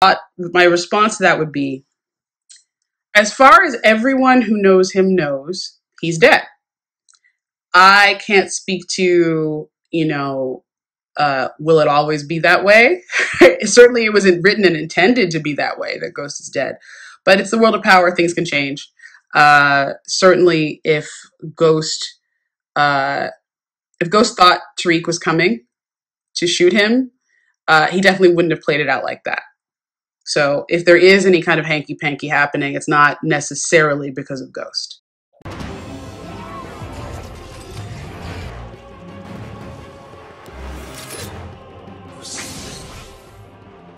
My response to that would be, as far as everyone who knows him knows, he's dead. I can't speak to, will it always be that way? Certainly it wasn't written and intended to be that way, that Ghost is dead. But it's the world of power, things can change. Certainly if Ghost thought Tariq was coming to shoot him, he definitely wouldn't have played it out like that. So if there is any kind of hanky-panky happening, it's not necessarily because of Ghost.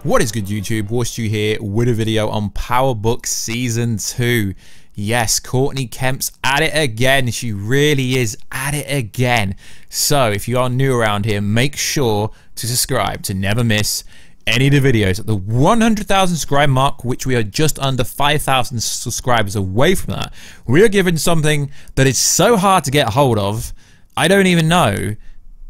What is good, YouTube? Warstu here with a video on Power Book Season 2. Yes, Courtney Kemp's at it again. She really is at it again. So if you are new around here, make sure to subscribe to never miss any of the videos. At the 100,000 subscribe mark, which we are just under 5,000 subscribers away from that, we are given something that is so hard to get hold of. I don't even know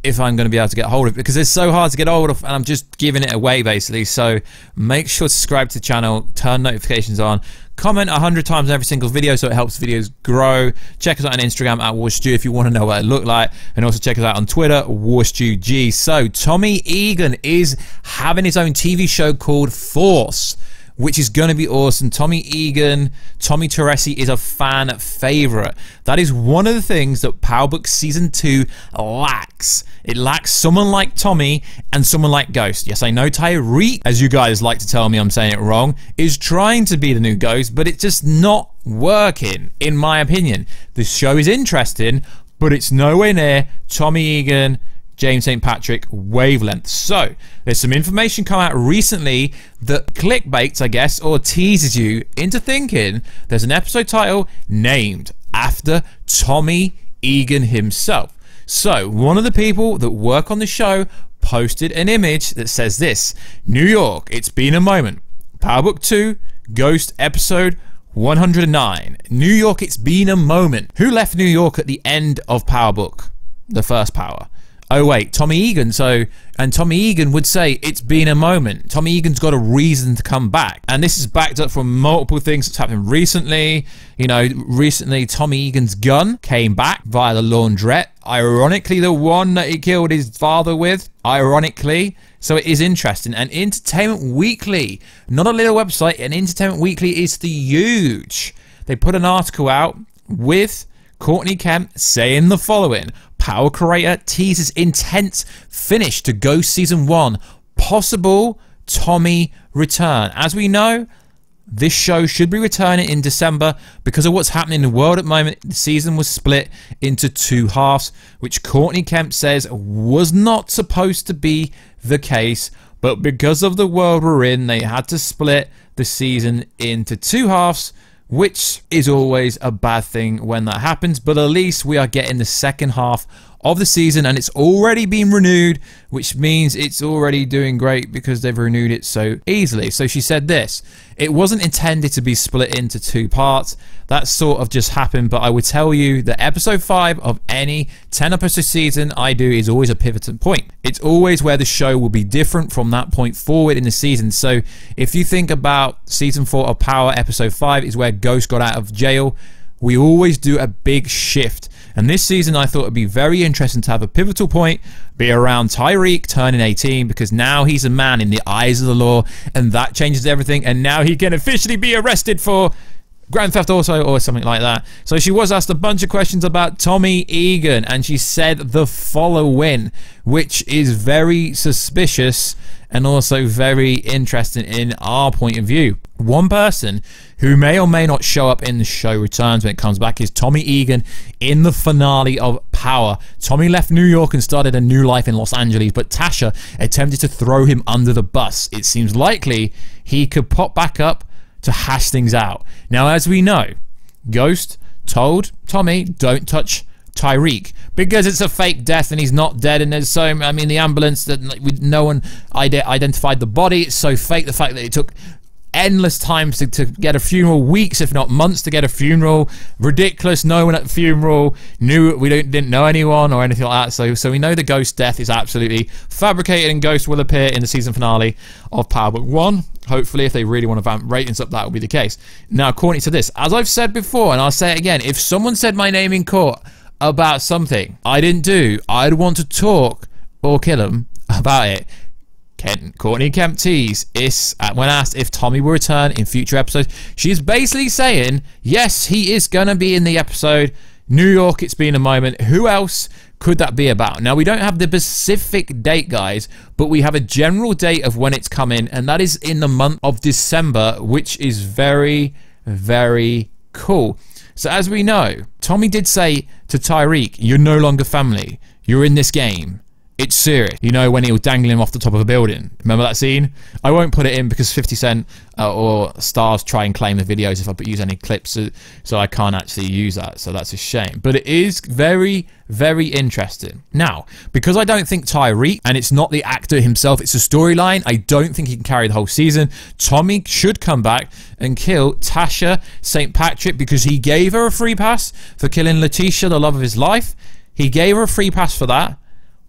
if I'm going to be able to get hold of it because it's so hard to get hold of, and I'm just giving it away basically. So make sure to subscribe to the channel, turn notifications on, comment 100 times on every single video so it helps videos grow. Check us out on Instagram at Warstu if you want to know what it looked like, and also check us out on Twitter, WarstuG. So Tommy Egan is having his own TV show called Force, which is going to be awesome. Tommy Egan, Tommy Teresi is a fan favorite. That is one of the things that Power Book Season 2 lacks. It lacks someone like Tommy and someone like Ghost. Yes, I know Tariq, as you guys like to tell me I'm saying it wrong, is trying to be the new Ghost, but it's just not working, in my opinion. The show is interesting, but it's nowhere near Tommy Egan, James St. Patrick wavelength. So there's some information come out recently that clickbaits, I guess, or teases you into thinking there's an episode title named after Tommy Egan himself. So one of the people that work on the show posted an image that says this: New York, it's been a moment. Power Book 2, Ghost episode 109. New York, it's been a moment. Who left New York at the end of Power Book? The first Power. Oh wait, Tommy Egan. And Tommy Egan would say it's been a moment. Tommy Egan's got a reason to come back, and this is backed up from multiple things that's happened recently. Recently Tommy Egan's gun came back via the laundrette. Ironically, the one that he killed his father with. Ironically. So it is interesting. And Entertainment Weekly, not a little website, and Entertainment Weekly is the huge. They put an article out with Courtney Kemp saying the following: Power creator teases intense finish to Ghost Season 1. Possible Tommy return. As we know, this show should be returning in December because of what's happening in the world at the moment. The season was split into 2 halves, which Courtney Kemp says was not supposed to be the case, but because of the world we're in, they had to split the season into 2 halves, which is always a bad thing when that happens. But at least we are getting the second half of the season, and it's already been renewed, which means it's already doing great because they've renewed it so easily. So she said this: it wasn't intended to be split into 2 parts. That sort of just happened, but I would tell you that episode 5 of any 10-episode season I do is always a pivotal point. It's always where the show will be different from that point forward in the season. So if you think about season 4 of Power, episode 5 is where Ghost got out of jail. We always do a big shift. And this season I thought it'd be very interesting to have a pivotal point be around Tariq turning 18, because now he's a man in the eyes of the law, and that changes everything, and now he can officially be arrested for Grand Theft Auto or something like that. So she was asked a bunch of questions about Tommy Egan, and she said the following, which is very suspicious and also very interesting in our point of view. One person who may or may not show up in the show returns when it comes back is Tommy Egan in the finale of Power. Tommy left New York and started a new life in Los Angeles, but Tasha attempted to throw him under the bus. It seems likely he could pop back up to hash things out. Now, as we know, Ghost told Tommy, don't touch Tariq, because it's a fake death and he's not dead, and there's so, the ambulance that no one identified the body. It's so fake. The fact that it took endless times to get a funeral, weeks if not months to get a funeral. Ridiculous. No one at the funeral knew. We didn't know anyone or anything like that. So we know the Ghost death is absolutely fabricated, and Ghost will appear in the season finale of Power Book 1. Hopefully, if they really want to vamp ratings up, that will be the case. Now, Courtney said this, as I've said before, and I'll say it again, if someone said my name in court about something I didn't do, I'd want to talk or kill them about it. Courtney Kemp tease is when asked if Tommy will return in future episodes, she's basically saying yes, he is gonna be in the episode. New York, it's been a moment. Who else could that be about? Now, we don't have the specific date, guys, but we have a general date of when it's coming, and that is in the month of December, which is very, very cool. So as we know, Tommy did say to Tyreek, you're no longer family, you're in this game. It's serious. You know, when he was dangling him off the top of a building. Remember that scene? I won't put it in because 50 Cent or Stars try and claim the videos if I use any clips, so I can't actually use that. So that's a shame. But it is very, very interesting. Now, because I don't think Tyreek, and it's not the actor himself, it's a storyline, I don't think he can carry the whole season. Tommy should come back and kill Tasha St. Patrick because he gave her a free pass for killing Letitia, the love of his life. He gave her a free pass for that.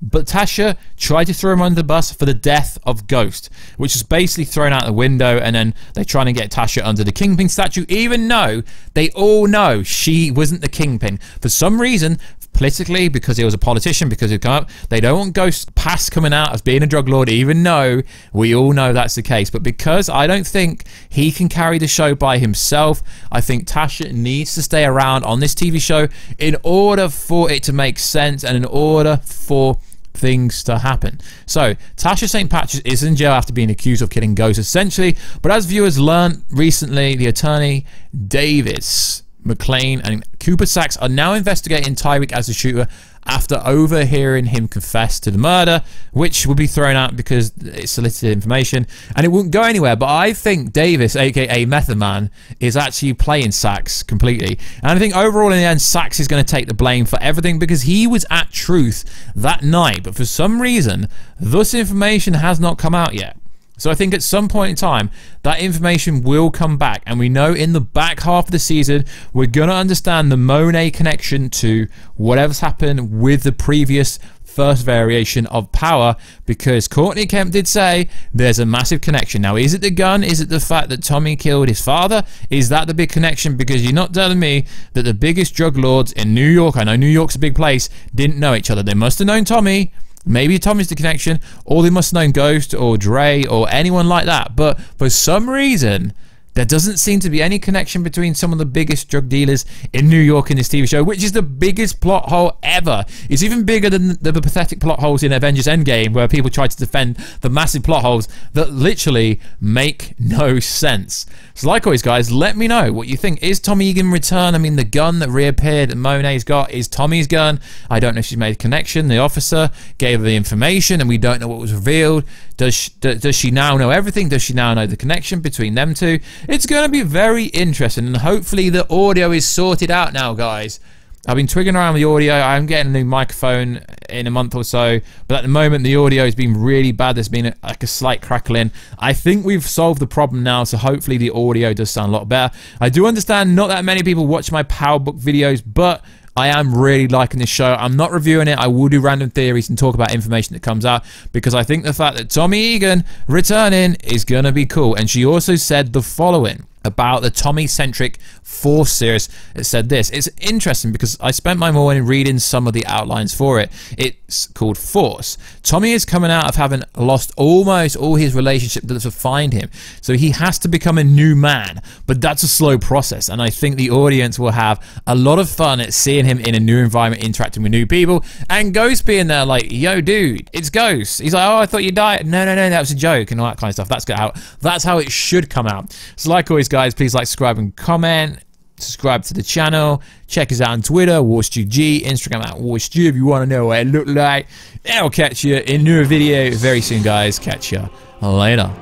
But Tasha tried to throw him under the bus for the death of Ghost, which is basically thrown out the window, and then they're trying to get Tasha under the Kingpin statue, even though they all know she wasn't the Kingpin. For some reason, politically, because he was a politician, because he'd come up, they don't want Ghost past coming out as being a drug lord, even though we all know that's the case. But because I don't think he can carry the show by himself, I think Tasha needs to stay around on this TV show in order for it to make sense and in order for things to happen. So Tasha St. Patrick is in jail after being accused of killing Ghost, essentially. But as viewers learned recently, the attorney Davis McLean and Cooper Sachs are now investigating Tyreek as the shooter after overhearing him confess to the murder, which will be thrown out because it's solicited information and it won't go anywhere. But I think Davis, aka Method Man, is actually playing Sachs completely, and I think overall in the end Sachs is going to take the blame for everything because he was at truth that night, but for some reason this information has not come out yet. So I think at some point in time, that information will come back. And we know in the back half of the season, we're going to understand the Monet connection to whatever's happened with the previous first variation of Power, because Courtney Kemp did say there's a massive connection. Now, is it the gun? Is it the fact that Tommy killed his father? Is that the big connection? Because you're not telling me that the biggest drug lords in New York, I know New York's a big place, didn't know each other. They must have known Tommy. Maybe Tommy's the connection, or they must have known Ghost or Dre or anyone like that. But for some reason, there doesn't seem to be any connection between some of the biggest drug dealers in New York in this TV show, which is the biggest plot hole ever. It's even bigger than the pathetic plot holes in Avengers Endgame, where people try to defend the massive plot holes that literally make no sense. So like always, guys, let me know what you think. Is Tommy Egan return? I mean, the gun that reappeared that Monet's got is Tommy's gun. I don't know if she's made a connection. The officer gave her the information and we don't know what was revealed. Does she now know everything? Does she now know the connection between them two? It's going to be very interesting, and hopefully the audio is sorted out now, guys. I've been twigging around with the audio. I'm getting a new microphone in a month or so, but at the moment the audio has been really bad. There's been like a slight crackling. I think we've solved the problem now, so hopefully the audio does sound a lot better. I do understand not that many people watch my Power Book videos, but I am really liking this show. I'm not reviewing it. I will do random theories and talk about information that comes out, because I think the fact that Tommy Egan returning is going to be cool. And she also said the following about the Tommy-centric Force series. It said this. It's interesting because I spent my morning reading some of the outlines for it. It's called Force. Tommy is coming out of having lost almost all his relationship that defined him. So he has to become a new man. But that's a slow process. And I think the audience will have a lot of fun at seeing him in a new environment, interacting with new people. And Ghost being there like, yo, dude, it's Ghost. He's like, oh, I thought you died. No, that was a joke and all that kind of stuff. That's how it should come out. So like always, guys, please like, subscribe and comment. Subscribe to the channel. Check us out on Twitter, WarstuG, Instagram at Warstu if you want to know what it looked like. And I'll catch you in a new video very soon, guys. Catch you later.